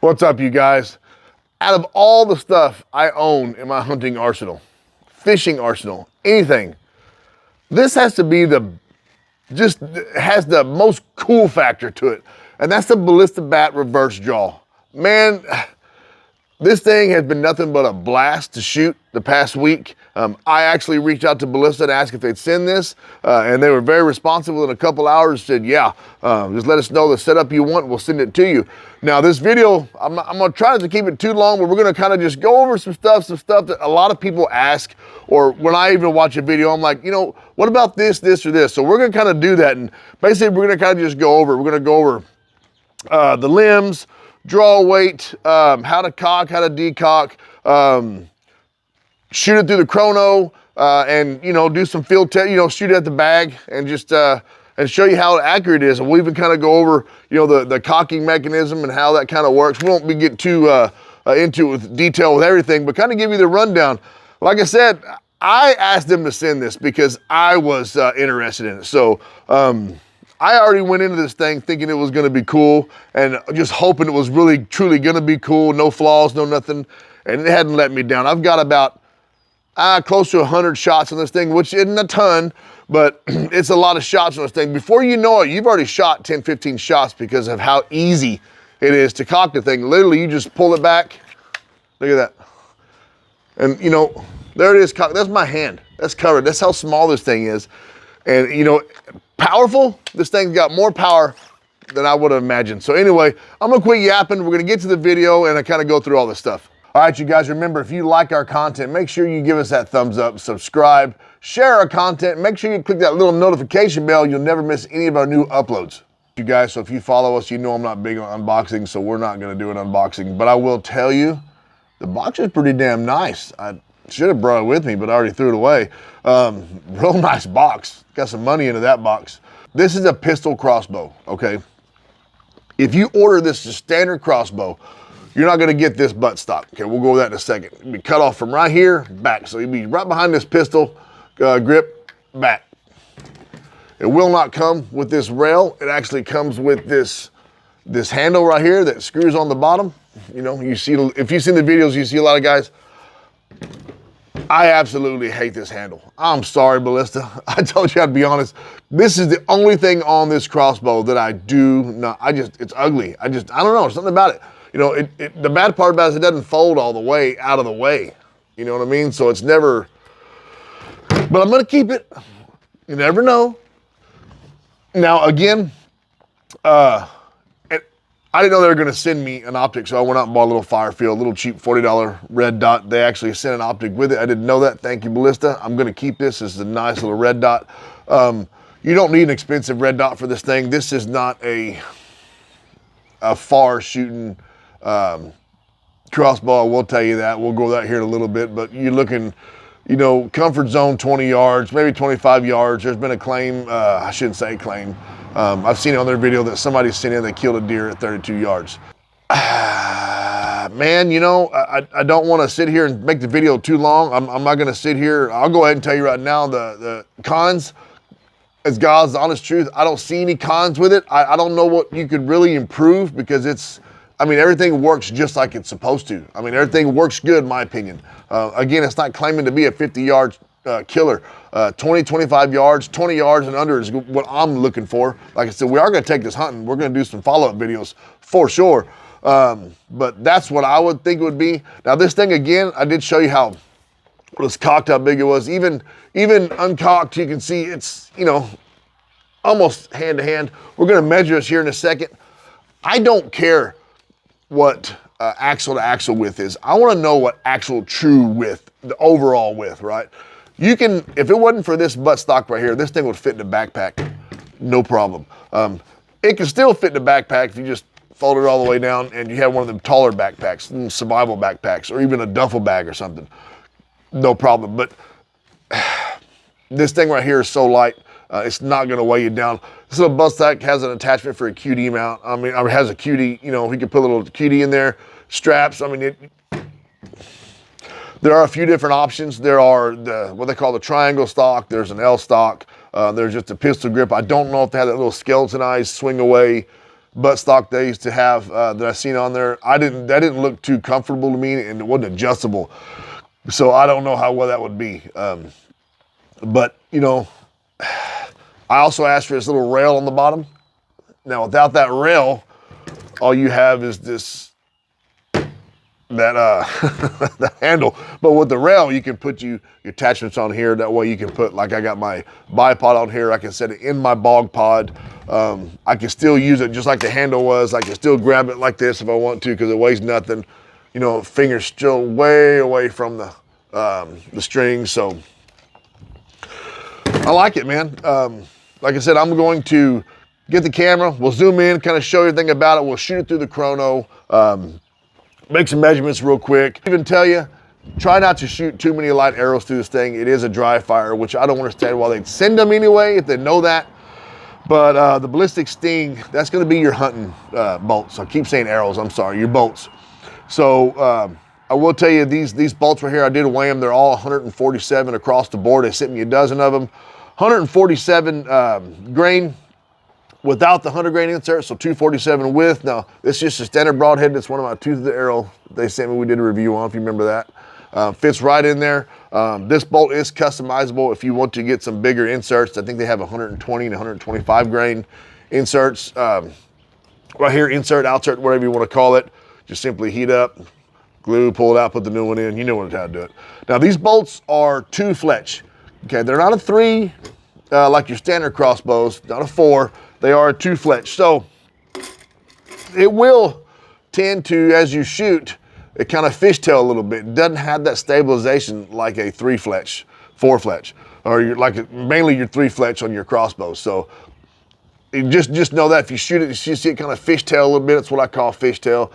What's up, you guys? Out of all the stuff I own in my hunting arsenal, fishing arsenal, anything, this has to be has the most cool factor to it. And that's the Ballista BAT Reverse Draw. Man, this thing has been nothing but a blast to shoot the past week. I actually reached out to Ballista and asked if they'd send this, and they were very responsive. Within a couple hours, said, yeah, just let us know the setup you want, we'll send it to you. Now this video, I'm gonna try not to keep it too long, but we're gonna kind of just go over some stuff that a lot of people ask, or when I even watch a video, I'm like, you know, what about this, this, or this? So we're gonna kind of do that, and basically we're gonna kind of just go over, the limbs, draw weight, how to cock, how to decock, shoot it through the chrono, and you know, do some field test, you know, shoot it at the bag, and just and show you how accurate it is. And we'll even kind of go over, you know, the cocking mechanism and how that kind of works. We won't be getting too into it with detail with everything, but kind of give you the rundown. Like I said, I asked them to send this because I was interested in it. So I already went into this thing thinking it was gonna be cool and just hoping it was really, truly gonna be cool, no flaws, no nothing, and it hadn't let me down. I've got about close to 100 shots on this thing, which isn't a ton, but it's a lot of shots on this thing. Before you know it, you've already shot 10, 15 shots because of how easy it is to cock the thing. Literally, you just pull it back. Look at that. And you know, there it is. That's my hand. That's covered. That's how small this thing is. And you know, powerful, this thing's got more power than I would have imagined. So anyway, I'm gonna quit yapping. We're gonna get to the video and I kind of go through all this stuff. All right, you guys, remember, if you like our content, make sure you give us that thumbs up, subscribe, share our content, make sure you click that little notification bell. You'll never miss any of our new uploads. You guys, so if you follow us, you know I'm not big on unboxing, so we're not gonna do an unboxing, but I will tell you, the box is pretty damn nice. I should have brought it with me, but I already threw it away. Real nice box. Got some money into that box. This is a pistol crossbow, okay? If you order this as standard crossbow, you're not gonna get this buttstock. Okay, we'll go over that in a second. It'll be cut off from right here, back. So you'll be right behind this pistol grip, back. It will not come with this rail. It actually comes with this handle right here that screws on the bottom. You know, you see, if you've seen the videos, you see a lot of guys. I absolutely hate this handle. I'm sorry, Ballista. I told you I'd be honest. This is the only thing on this crossbow that I do not, it's ugly. I don't know, something about it. You know, the bad part about it is it doesn't fold all the way out of the way. You know what I mean? So it's never, but I'm gonna keep it. You never know. Now again, I didn't know they were gonna send me an optic, so I went out and bought a little Firefield, a little cheap $40 red dot. They actually sent an optic with it. I didn't know that. Thank you, Ballista. I'm gonna keep this. This is a nice little red dot. You don't need an expensive red dot for this thing. This is not a far shooting crossbow, I will tell you that. We'll go over that here in a little bit, but you're looking, you know, comfort zone 20 yards, maybe 25 yards. There's been a claim, I shouldn't say claim. I've seen it on their video that somebody sent in, they killed a deer at 32 yards. Man, you know, I don't want to sit here and make the video too long. I'm not going to sit here. I'll go ahead and tell you right now the cons. As God's honest truth, I don't see any cons with it. I don't know what you could really improve because I mean, everything works just like it's supposed to. I mean, everything works good, in my opinion. Again, it's not claiming to be a 50-yard killer. 20, 25 yards, 20 yards and under is what I'm looking for. Like I said, we are gonna take this hunting. We're gonna do some follow-up videos for sure. But that's what I would think it would be. Now this thing, again, I did show you how it was cocked, how big it was. Even uncocked, you can see it's, you know, almost hand to hand. We're gonna measure this here in a second. I don't care what axle to axle width is. I wanna know what actual true width, the overall width, right? You can, if it wasn't for this buttstock right here, this thing would fit in a backpack, no problem. It can still fit in a backpack if you just fold it all the way down and you have one of them taller backpacks, survival backpacks, or even a duffel bag or something, no problem. But this thing right here is so light, it's not gonna weigh you down. This little buttstock has an attachment for a QD mount. I mean, it has a QD, you know, we could put a little QD in there, straps. I mean, there are a few different options. There are what they call the triangle stock. There's an L stock. There's just a pistol grip. I don't know if they have that little skeletonized swing away buttstock they used to have that I seen on there. That didn't look too comfortable to me, and it wasn't adjustable. So I don't know how well that would be. But you know, I also asked for this little rail on the bottom. Now without that rail, all you have is the handle. But with the rail, you can put your attachments on here. That way you can put, like I got my bipod on here, I can set it in my bog pod. I can still use it just like the handle was. I can still grab it like this if I want to, because it weighs nothing. You know, fingers still way away from the string. So I like it, man. Like I said, I'm going to get the camera. We'll zoom in, kind of show you everything about it. We'll shoot it through the chrono. Make some measurements real quick. Even tell you, try not to shoot too many light arrows through this thing. It is a dry fire, which I don't understand why they'd send them anyway if they know that. But the ballistic sting, that's gonna be your hunting bolts. I keep saying arrows, I'm sorry, your bolts. So I will tell you, these bolts right here, I did weigh them. They're all 147 across the board. They sent me a dozen of them. 147 grain without the 100 grain insert, so 247 width. Now, this is just a standard broadhead. That's one of my tooth of the arrow they sent me. We did a review on, if you remember that. Fits right in there. This bolt is customizable if you want to get some bigger inserts. I think they have 120 and 125 grain inserts. Right here, insert, outsert, whatever you want to call it. Just simply heat up, glue, pull it out, put the new one in. You know how to do it. Now, these bolts are 2 fletch. Okay, they're not a 3 like your standard crossbows, not a 4. They are a 2 fletch. So it will tend to, as you shoot, it kind of fishtail a little bit. It doesn't have that stabilization like a 3 fletch, 4 fletch, or mainly your 3 fletch on your crossbow. So just know that if you shoot it, you see it kind of fishtail a little bit. It's what I call fishtail.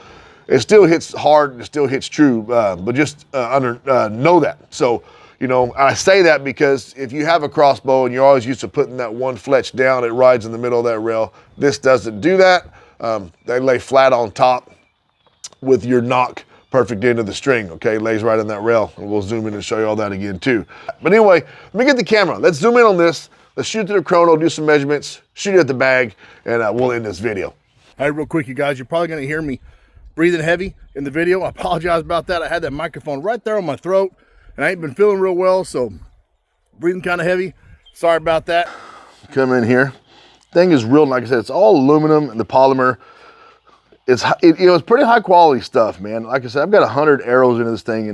It still hits hard and it still hits true, but just know that. So, you know, I say that because if you have a crossbow and you're always used to putting that 1 fletch down, it rides in the middle of that rail. This doesn't do that. They lay flat on top with your knock perfect into the string, okay? It lays right in that rail, and we'll zoom in and show you all that again too. But anyway, let me get the camera. Let's zoom in on this. Let's shoot through the chrono, do some measurements, shoot it at the bag, and we'll end this video. All right, real quick, you guys, you're probably gonna hear me breathing heavy in the video. I apologize about that. I had that microphone right there on my throat, and I ain't been feeling real well, so breathing kind of heavy. Sorry about that. Come in here. Thing is real, like I said, it's all aluminum and the polymer. It's pretty high quality stuff, man. Like I said, I've got 100 arrows into this thing,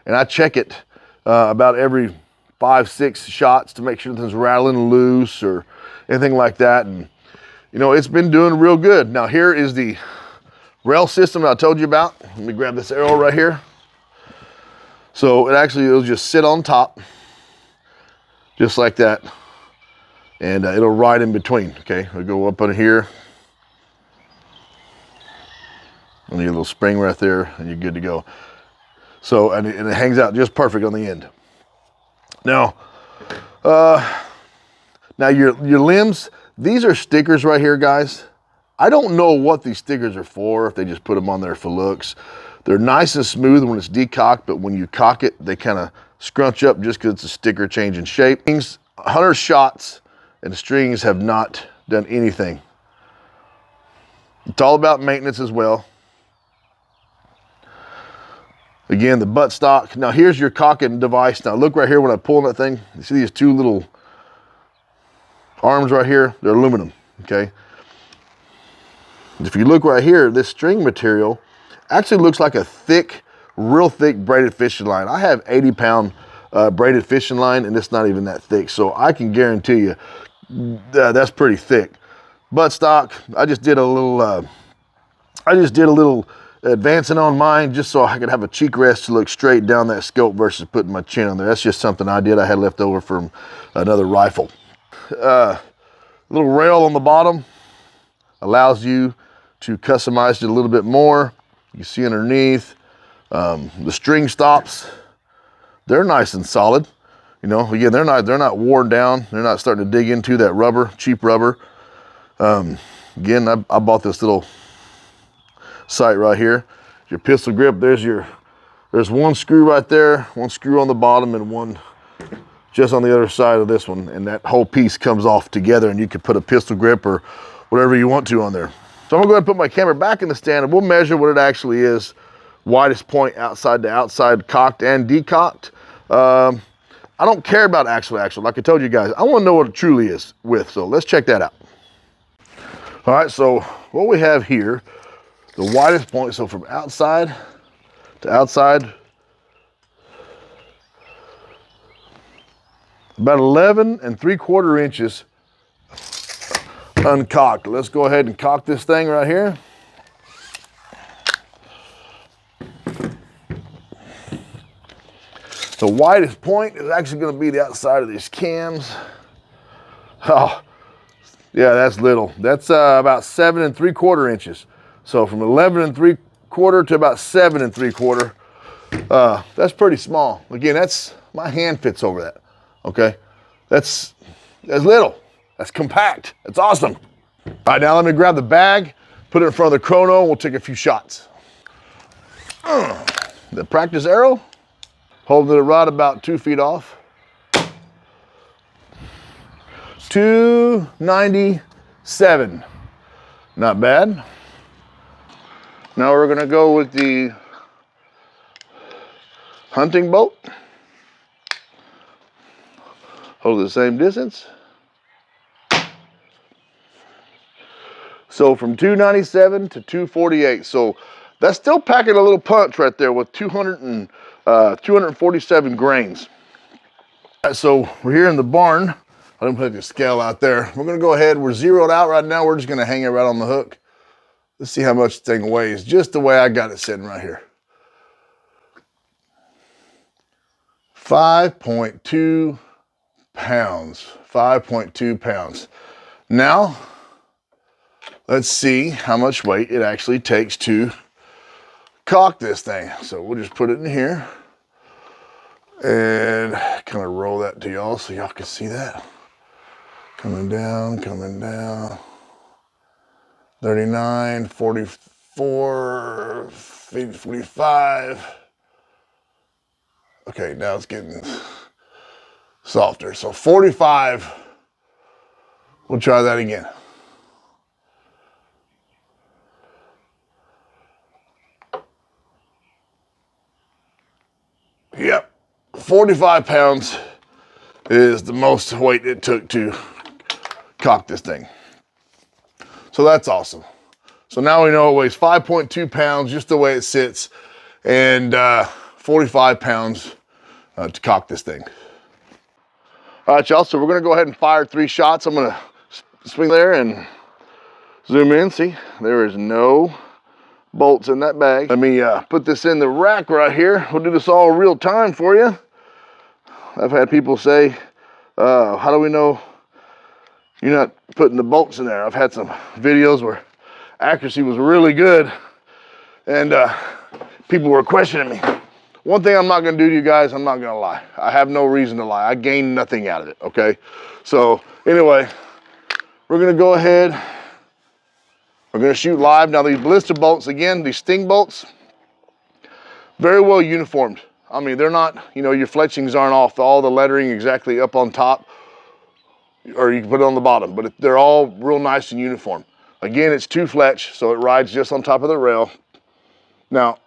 and I check it about every 5-6 shots to make sure nothing's rattling loose or anything like that. And you know, it's been doing real good. Now here is the rail system that I told you about. Let me grab this arrow right here. So it'll just sit on top, just like that, and it'll ride in between. Okay, it'll go up in here, and your little spring right there, and you're good to go. So and it hangs out just perfect on the end. Now, your limbs. These are stickers right here, guys. I don't know what these stickers are for, if they just put them on there for looks. They're nice and smooth when it's decocked, but when you cock it, they kind of scrunch up just because it's a sticker changing shape. 100 shots and strings have not done anything. It's all about maintenance as well. Again, the buttstock. Now here's your cocking device. Now look right here when I pull that thing. You see these 2 little arms right here? They're aluminum, okay? If you look right here, this string material actually looks like a thick, real thick braided fishing line. I have 80-pound braided fishing line, and it's not even that thick. So I can guarantee you that's pretty thick. Buttstock, I just did a little advancing on mine just so I could have a cheek rest to look straight down that scope versus putting my chin on there. That's just something I did. I had left over from another rifle. Little rail on the bottom allows you to customize it a little bit more. You see underneath, the string stops, they're nice and solid. You know, again, they're not worn down. They're not starting to dig into that rubber, cheap rubber. Again, I bought this little sight right here. Your pistol grip, there's 1 screw right there, 1 screw on the bottom, and 1 just on the other side of this one. And that whole piece comes off together, and you can put a pistol grip or whatever you want to on there. So I'm gonna go ahead and put my camera back in the stand and we'll measure what it actually is. Widest point outside to outside, cocked and decocked. I don't care about actual, like I told you guys. I wanna know what it truly is with, so let's check that out. All right, so what we have here, the widest point, so from outside to outside, about 11 3/4 inches uncocked. Let's go ahead and cock this thing right here. The widest point is actually going to be the outside of these cams. Oh, yeah, that's little. That's about 7 3/4 inches. So from 11 3/4 to about 7 3/4. That's pretty small. Again, that's, my hand fits over that. Okay, that's little. That's compact. That's awesome. All right, now let me grab the bag, put it in front of the chrono, and we'll take a few shots. The practice arrow, holding it right about 2 feet off. 297. Not bad. Now we're gonna go with the hunting bolt. Hold the same distance. So from 297 to 248. So that's still packing a little punch right there with 247 grains. Right, so we're here in the barn. I didn't put the scale out there. We're gonna go ahead, we're zeroed out right now. We're just gonna hang it right on the hook. Let's see how much the thing weighs, just the way I got it sitting right here. 5.2 pounds, 5.2 pounds. Now, let's see how much weight it actually takes to cock this thing. So we'll just put it in here and kind of roll that to y'all so y'all can see that. Coming down, 39, 44, 45. Okay, now it's getting softer. So 45, we'll try that again. Yep, 45 pounds is the most weight it took to cock this thing. So that's awesome. So now we know it weighs 5.2 pounds just the way it sits, and 45 pounds to cock this thing. All right, y'all, so we're gonna go ahead and fire 3 shots. I'm gonna swing there and zoom in. See, there is no bolts in that bag. Let me put this in the rack right here. We'll do this all real time for you. I've had people say, how do we know you're not putting the bolts in there? I've had some videos where accuracy was really good and people were questioning me. One thing I'm not gonna do to you guys, I'm not gonna lie. I have no reason to lie. I gained nothing out of it, okay? So anyway, we're gonna go ahead. We're gonna shoot live. Now these Ballista bolts, again, these sting bolts, very well uniformed. I mean, they're not, you know, your fletchings aren't off, all the lettering exactly up on top, or you can put it on the bottom, but they're all real nice and uniform. Again, it's 2 fletch, so it rides just on top of the rail. Now,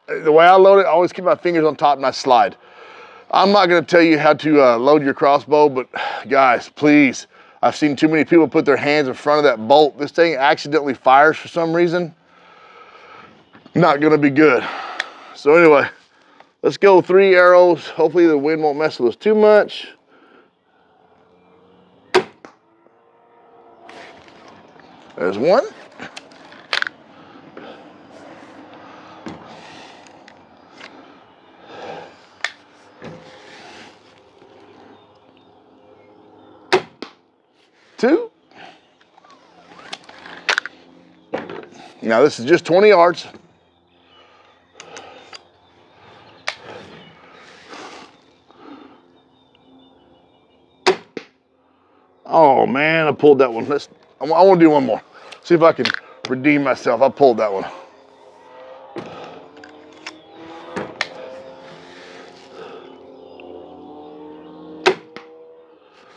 the way I load it, I always keep my fingers on top and I slide. I'm not gonna tell you how to load your crossbow, but guys, please, I've seen too many people put their hands in front of that bolt. This thing accidentally fires for some reason. Not gonna be good. So anyway, let's go 3 arrows. Hopefully the wind won't mess with us too much. There's 1. Two. Now this is just 20 yards. Oh man, I pulled that one. I want to do one more. See if I can redeem myself. I pulled that one.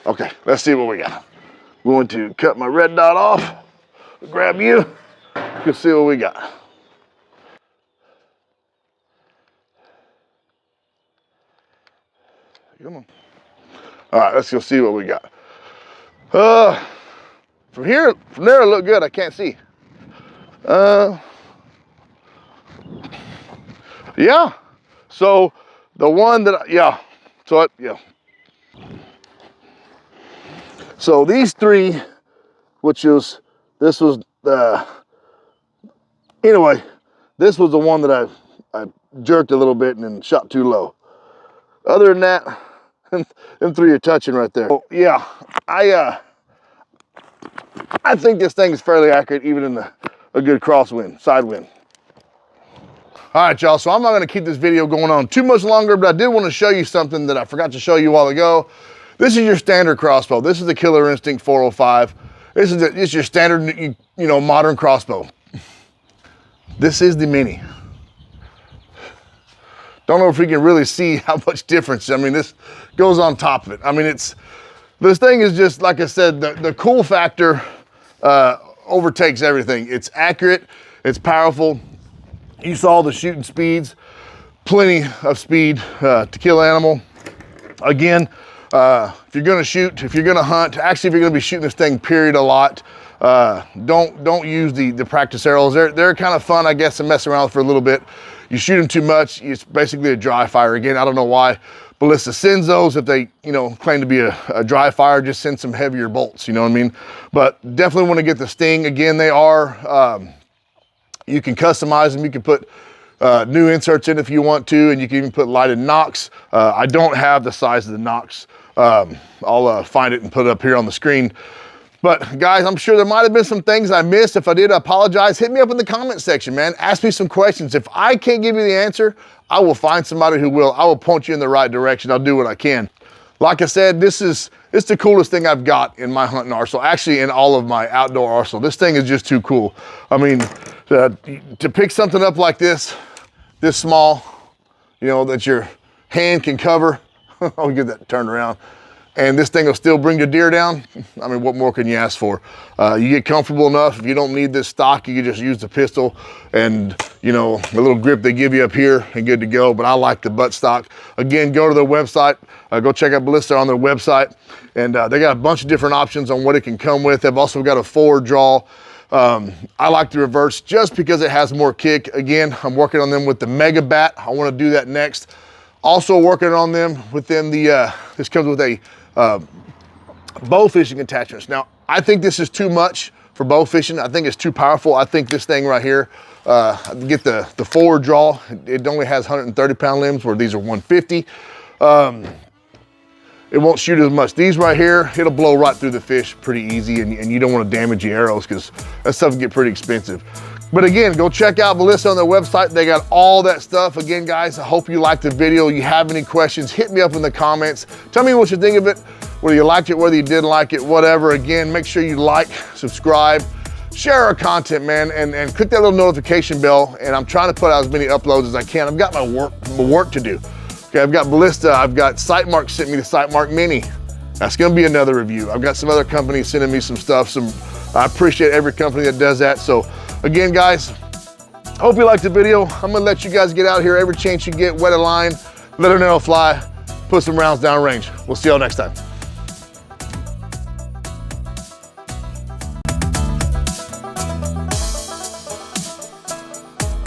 Okay, let's see what we got. I'm going to cut my red dot off. grab you. You can see what we got. Come on. All right, let's go see what we got. From there it looked good. I can't see. Yeah. So the one that, yeah. So these three, this was the, anyway, this was the one that I jerked a little bit and then shot too low. Other than that, them three are touching right there. Oh, yeah, I think this thing is fairly accurate even in a good crosswind, side wind. All right, y'all, so I'm not gonna keep this video going on too much longer, but I did wanna show you something that I forgot to show you a while ago. This is your standard crossbow. This is the Killer Instinct 405. This is your standard, you know, modern crossbow. This is the Mini. Don't know if we can really see how much difference. I mean, this goes on top of it. I mean, this thing is just, like I said, the cool factor overtakes everything. It's accurate, it's powerful. You saw the shooting speeds, plenty of speed to kill animal. Again, if you're gonna shoot, if you're gonna hunt, actually if you're gonna be shooting this thing period a lot, don't use the practice arrows. They're kind of fun, I guess, to mess around with for a little bit. You shoot them too much, it's basically a dry fire. Again, I don't know why Ballista sends those. If they, you know, claim to be a dry fire, just send some heavier bolts, you know what I mean? But definitely want to get the sting. Again, they are, you can customize them. You can put new inserts in if you want to, and you can even put lighted nocks. I don't have the size of the nocks. I'll find it and put it up here on the screen. But guys, I'm sure there might have been some things I missed. If I did, I apologize. Hit me up in the comment section, man. Ask me some questions. If I can't give you the answer, I will find somebody who will. I will point you in the right direction. I'll do what I can. Like I said, it's the coolest thing I've got in my hunting arsenal. Actually, in all of my outdoor arsenal. This thing is just too cool. I mean, to pick something up like this small, you know, that your hand can cover. I'll get that turned around. And this thing will still bring your deer down. I mean, what more can you ask for? You get comfortable enough. If you don't need this stock, you can just use the pistol and, you know, the little grip they give you up here and good to go. But I like the butt stock. Again, go to their website. Go check out Ballista on their website. And they got a bunch of different options on what it can come with. They've also got a forward draw. I like the reverse just because it has more kick. Again, I'm working on them with the Mega Bat. I want to do that next. Also working on them within the, this comes with a bow fishing attachments. Now, I think this is too much for bow fishing. I think it's too powerful. I think this thing right here, get the forward draw. It only has 130-pound limbs where these are 150. It won't shoot as much. These right here, it'll blow right through the fish pretty easy, and you don't want to damage your arrows because that stuff can get pretty expensive. But again, go check out Ballista on their website. They got all that stuff. Again, guys, I hope you liked the video. You have any questions, hit me up in the comments. Tell me what you think of it, whether you liked it, whether you didn't like it, whatever. Again, make sure you like, subscribe, share our content, man, and click that little notification bell. And I'm trying to put out as many uploads as I can. I've got my work to do. Okay, I've got Ballista, I've got Sightmark sent me the Sightmark Mini. That's gonna be another review. I've got some other companies sending me some stuff. I appreciate every company that does that. So again, guys, hope you liked the video. I'm gonna let you guys get out here every chance you get, wet a line, let an arrow fly, put some rounds down range. We'll see y'all next time.